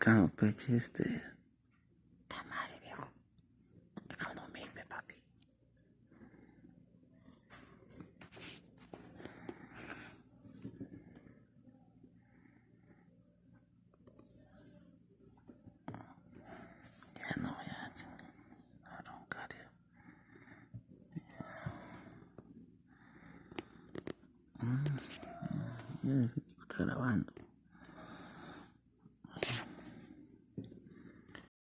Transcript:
picando peche Ta madre, viejo. Déjame dormirme, papi. Ya no, ya. A roncar ya. Ya está grabando.